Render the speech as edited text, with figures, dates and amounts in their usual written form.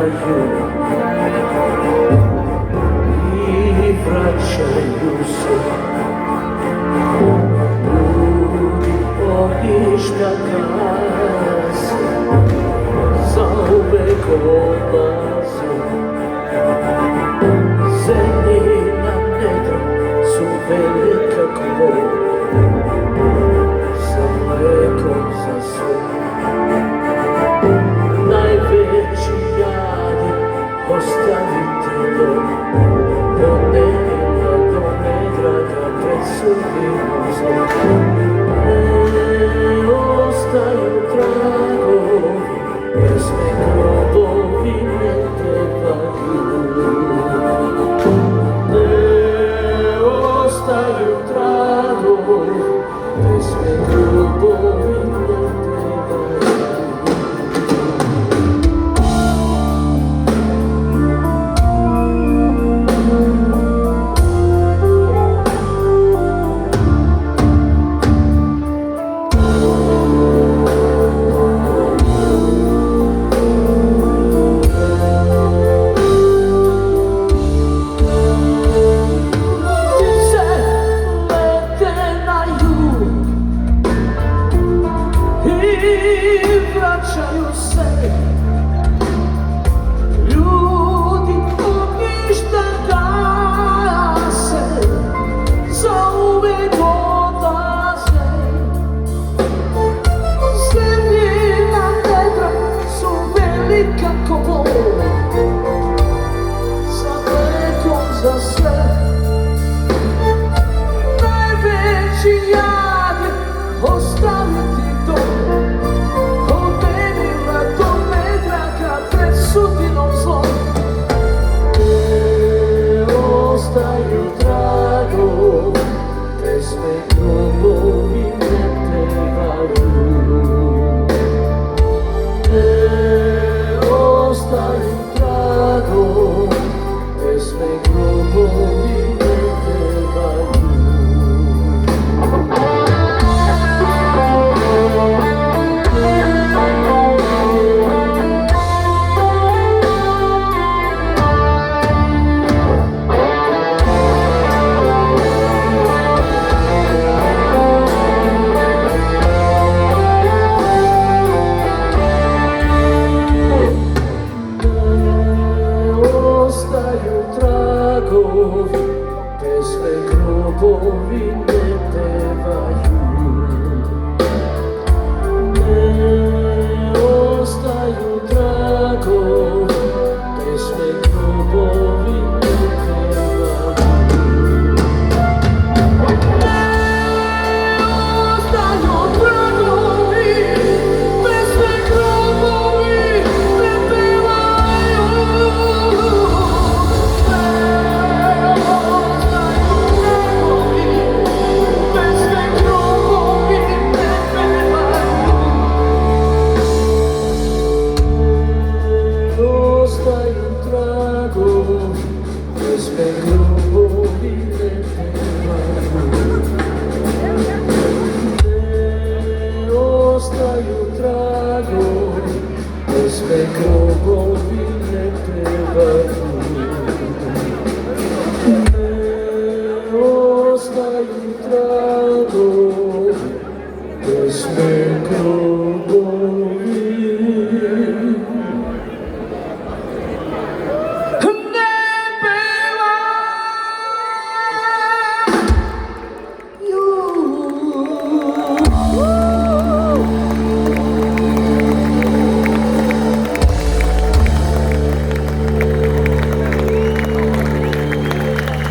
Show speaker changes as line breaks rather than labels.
tragaju i vraćaju se. Ljudi ognjišta gase, zauvek odlaze. Zemljina nedra su velika kvo, za mleko za sve. Najveći jad je ostaviti dom, od Nenila do Nedraga pred sudbinom zlo. Ne ostaju tragovi, pjesme grobovi ne trebaju. Ne ostaju tragovi, pjesme grobovi ne trebaju. Vraćaju se ljudi, ognjišta gase, zauvek odlaze. Zemljina nedra su velika ko